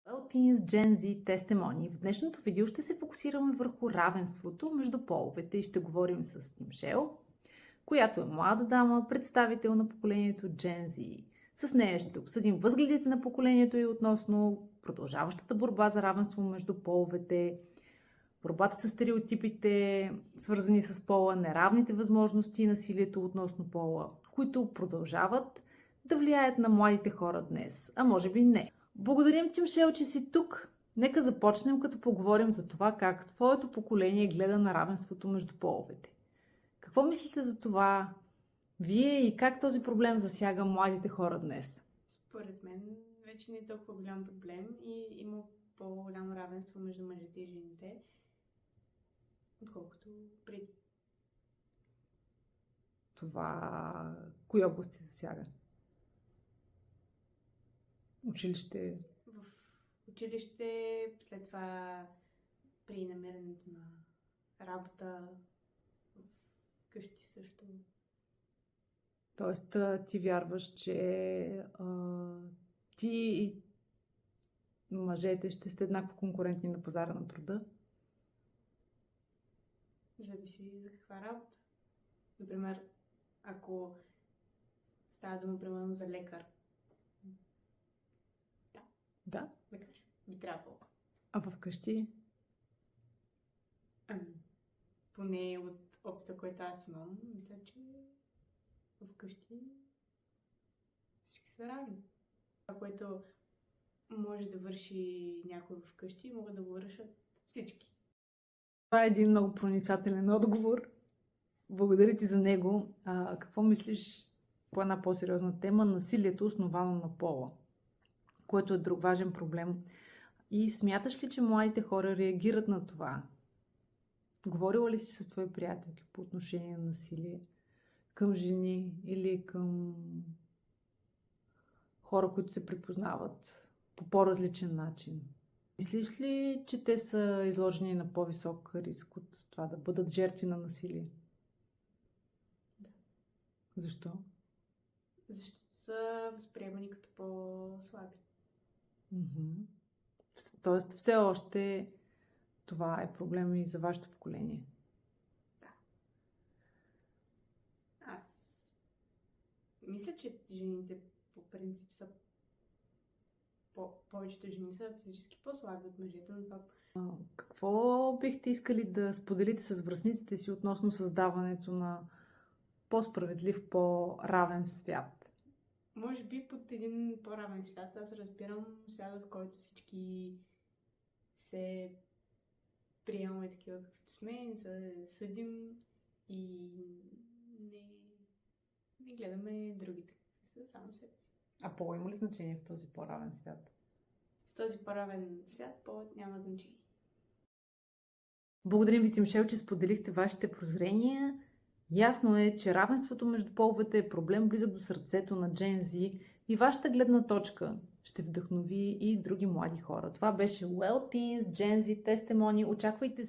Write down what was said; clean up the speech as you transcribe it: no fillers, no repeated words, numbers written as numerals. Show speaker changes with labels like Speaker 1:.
Speaker 1: Well Teens Gen Z Testimony. В днешното видео ще се фокусираме върху равенството между половете и ще говорим с Мишел, която е млада дама, представител на поколението Gen Z. С нея ще обсъдим възгледите на поколението и относно продължаващата борба за равенство между половете, борбата с стереотипите, свързани с пола, неравните възможности и насилието относно пола, които продължават да влияят на младите хора днес, а може би не. Благодарим ти, Мишел, че си тук. Нека започнем като поговорим за това как твоето поколение гледа на равенството между половете. Какво мислите за това вие и как този проблем засяга младите хора днес?
Speaker 2: Според мен вече не е толкова голям проблем и има по-голямо равенство между мъжете и жените, отколкото преди.
Speaker 1: Това кои области засяга? Училище?
Speaker 2: В училище, след това при намирането на работа, в къщи също.
Speaker 1: Тоест, ти вярваш, че ти и мъжете ще сте еднакво конкурентни на пазара на труда?
Speaker 2: Зависи за каква работа. Например, ако става дума примерно за лекар,
Speaker 1: Да.
Speaker 2: да кажем, би трябвало.
Speaker 1: А вкъщи?
Speaker 2: Поне от опита, който аз имам, мисля, че вкъщи всички са равни. Това, което може да върши някой вкъщи, могат да го вършат всички.
Speaker 1: Това е един много проницателен отговор. Благодаря ти за него. Какво мислиш по една по-сериозна тема? Насилието, основано на пола, което е друг важен проблем. И смяташ ли, че младите хора реагират на това? Говорила ли си с твои приятелки по отношение на насилие към жени или към хора, които се припознават по по-различен начин? Мислиш ли, че те са изложени на по-висок риск от това да бъдат жертви на насилие?
Speaker 2: Да.
Speaker 1: Защо?
Speaker 2: Защото са възприемани като по-слаби.
Speaker 1: Тоест, все още това е проблем и за вашето поколение.
Speaker 2: Да. Аз мисля, че жените по принцип са повечето жени са физически по-слаби от мъжете, но това...
Speaker 1: Какво бихте искали да споделите с връстниците си относно създаването на по-справедлив, по-равен свят?
Speaker 2: Може би под един по-равен свят аз разбирам свят, в който всички се приемаме такива, каквито сме, не се съдим и не гледаме другите. Само себе си.
Speaker 1: А пола има ли значение в този по-равен свят?
Speaker 2: В този по-равен свят полът няма значение.
Speaker 1: Благодарим ви, Мишел, че споделихте вашите прозрения. Ясно е, че равенството между половете е проблем близък до сърцето на Gen Z и вашата гледна точка ще вдъхнови и други млади хора. Това беше Well Teens Gen Z Testimony. Очаквайте